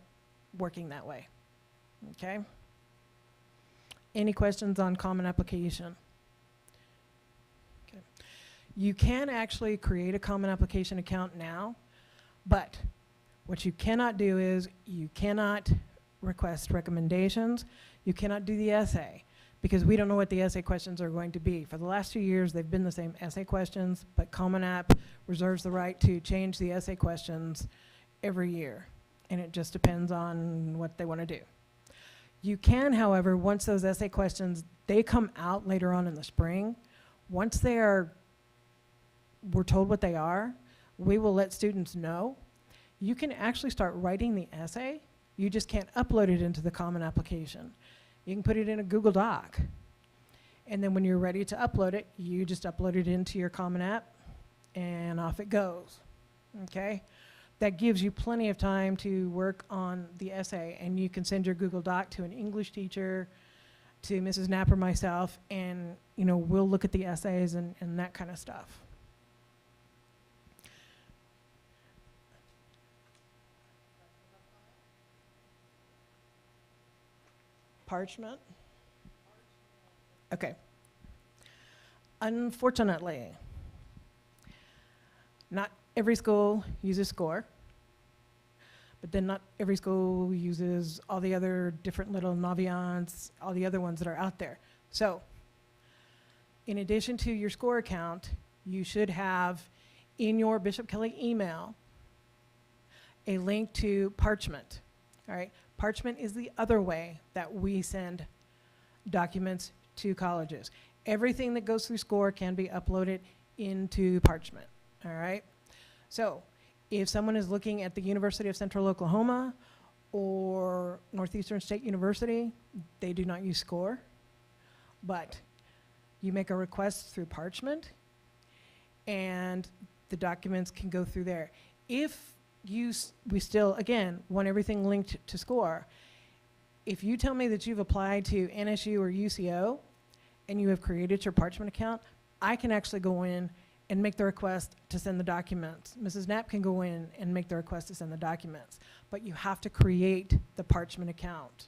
working that way. Okay? Any questions on Common Application? Okay. You can actually create a Common Application account now, but What you cannot do is you cannot request recommendations. You cannot do the essay because we don't know what the essay questions are going to be. For the last 2 years, they've been the same essay questions, but Common App reserves the right to change the essay questions every year, and it just depends on what they want to do. You can, however, once those essay questions, they come out later on in the spring, once we're told what they are, we will let students know. You can actually start writing the essay. You just can't upload it into the Common application. You can put it in a Google Doc. And then when you're ready to upload it, you just upload it into your Common App, and off it goes. Okay? That gives you plenty of time to work on the essay, and you can send your Google Doc to an English teacher, to Mrs. Knapp or myself, and we'll look at the essays and that kind of stuff. Parchment? Okay. Unfortunately, not every school uses SCOIR, but then not every school uses all the other different little Naviance, all the other ones that are out there. So, in addition to your SCOIR account, you should have in your Bishop Kelley email a link to Parchment. All right? Parchment is the other way that we send documents to colleges. Everything that goes through SCOIR can be uploaded into Parchment. All right? So, if someone is looking at the University of Central Oklahoma or Northeastern State University, they do not use SCOIR, but you make a request through Parchment, and the documents can go through there. If we still, again, want everything linked to SCOIR, if you tell me that you've applied to NSU or UCO and you have created your Parchment account, I can actually go in and make the request to send the documents. Mrs. Knapp can go in and make the request to send the documents, but you have to create the Parchment account,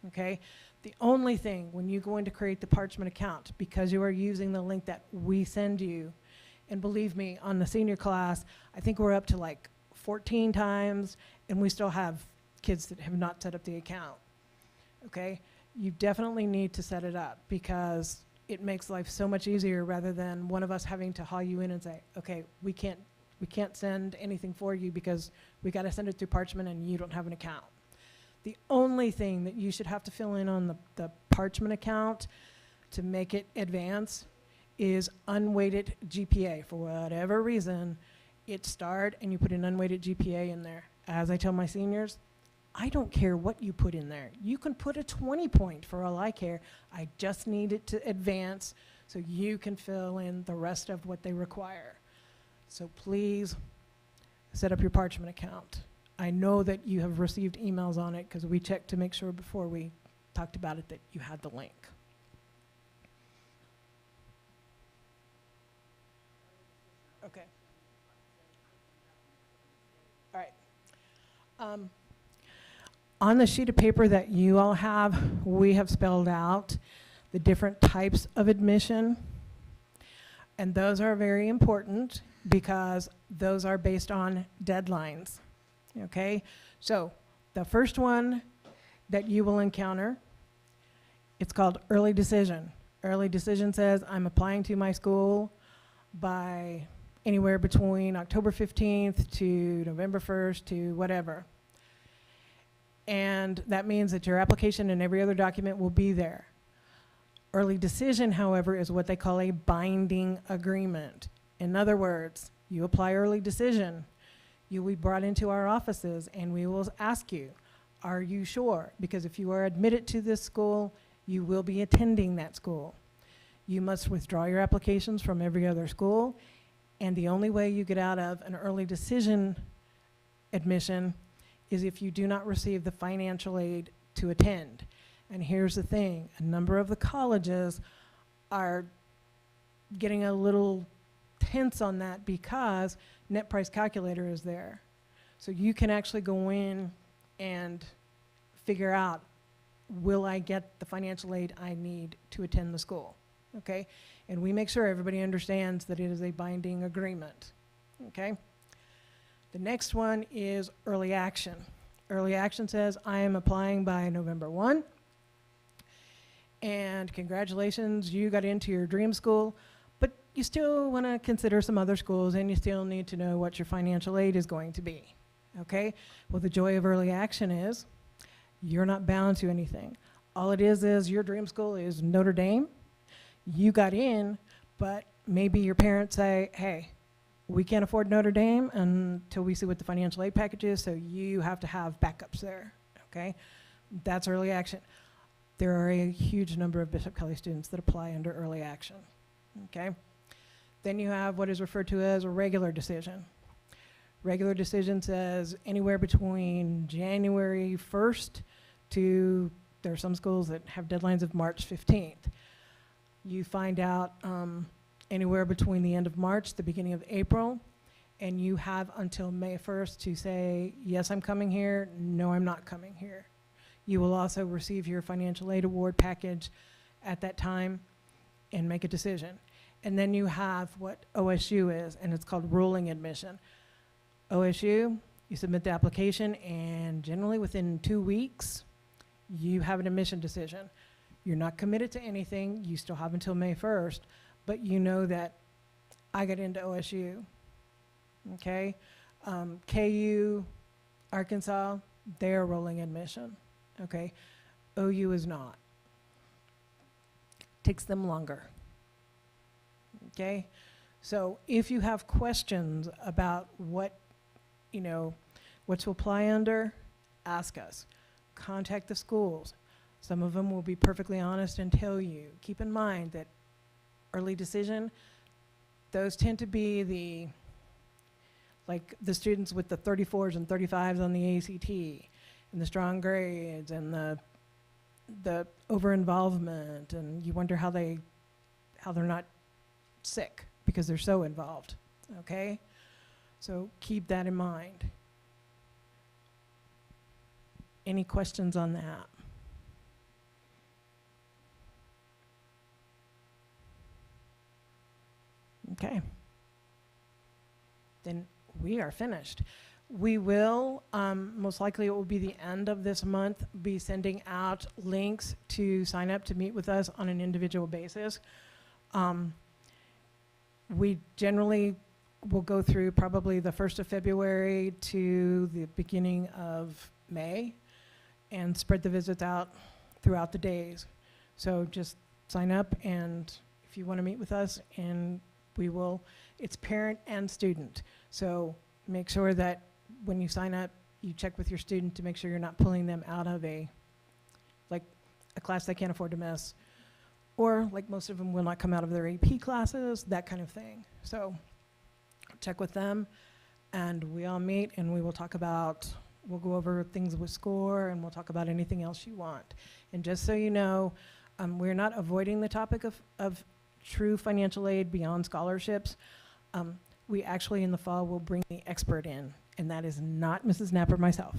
okay? The only thing when you go in to create the Parchment account, because you are using the link that we send you, and believe me, on the senior class, I think we're up to like 14 times, and we still have kids that have not set up the account, okay? You definitely need to set it up because it makes life so much easier rather than one of us having to haul you in and say, okay, we can't send anything for you because we got to send it through Parchment and you don't have an account. The only thing that you should have to fill in on the Parchment account to make it advance is unweighted GPA. For whatever reason, it's starred and you put an unweighted GPA in there. As I tell my seniors, I don't care what you put in there. You can put a 20 point for all I care. I just need it to advance so you can fill in the rest of what they require. So please set up your Parchment account. I know that you have received emails on it because we checked to make sure before we talked about it that you had the link. Okay. All right. On the sheet of paper that you all have, we have spelled out the different types of admission, and those are very important because those are based on deadlines, okay? So the first one that you will encounter, it's called early decision. Early decision says I'm applying to my school by anywhere between October 15th to November 1st to whatever. And that means that your application and every other document will be there. Early decision, however, is what they call a binding agreement. In other words, you apply early decision, you will be brought into our offices and we will ask you, are you sure? Because if you are admitted to this school, you will be attending that school. You must withdraw your applications from every other school, and the only way you get out of an early decision admission is if you do not receive the financial aid to attend. And here's the thing, a number of the colleges are getting a little tense on that because net price calculator is there. So you can actually go in and figure out, will I get the financial aid I need to attend the school, okay? And we make sure everybody understands that it is a binding agreement, okay? The next one is early action. Early action says, I am applying by November 1. And congratulations, you got into your dream school, but you still want to consider some other schools and you still need to know what your financial aid is going to be. Okay? Well, the joy of early action is you're not bound to anything. All it is your dream school is Notre Dame. You got in, but maybe your parents say, hey, we can't afford Notre Dame until we see what the financial aid package is, so you have to have backups there. Okay? That's early action. There are a huge number of Bishop Kelley students that apply under early action. Okay? Then you have what is referred to as a regular decision. Regular decision says anywhere between January 1st to, there are some schools that have deadlines of March 15th. You find out anywhere between the end of March, the beginning of April, and you have until May 1st to say, yes, I'm coming here, no, I'm not coming here. You will also receive your financial aid award package at that time and make a decision. And then you have what OSU is, and it's called rolling admission. OSU, you submit the application, and generally within 2 weeks, you have an admission decision. You're not committed to anything. You still have until May 1st, but you know that I got into OSU, okay? KU, Arkansas, they're rolling admission. Okay, OU is not. Takes them longer. Okay, so if you have questions about what to apply under, ask us. Contact the schools. Some of them will be perfectly honest and tell you. Keep in mind that early decision, those tend to be the students with the 34s and 35s on the ACT. And the strong grades and the over-involvement, and you wonder how they're not sick because they're so involved, okay? So keep that in mind. Any questions on that? Okay. Then we are finished. We will, most likely it will be the end of this month, be sending out links to sign up to meet with us on an individual basis. We generally will go through probably the 1st of February to the beginning of May and spread the visits out throughout the days. So just sign up, and if you want to meet with us, and we will, it's parent and student. So make sure that when you sign up, you check with your student to make sure you're not pulling them out of a class they can't afford to miss, or like most of them will not come out of their AP classes, that kind of thing. So check with them, and we all meet, and we will talk about, we'll go over things with SCOIR, and we'll talk about anything else you want. And just so you know, we're not avoiding the topic of true financial aid beyond scholarships. We actually in the fall will bring the expert in, and that is not Mrs. Knapp or myself.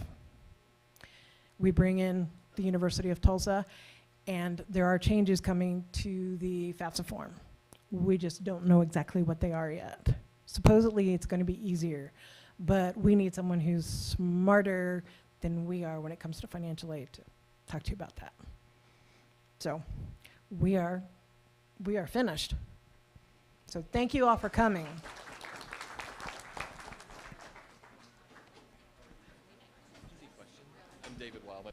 We bring in the University of Tulsa, and there are changes coming to the FAFSA form. We just don't know exactly what they are yet. Supposedly it's going to be easier, but we need someone who's smarter than we are when it comes to financial aid to talk to you about that. So we are finished. So thank you all for coming. I'm David Wildman.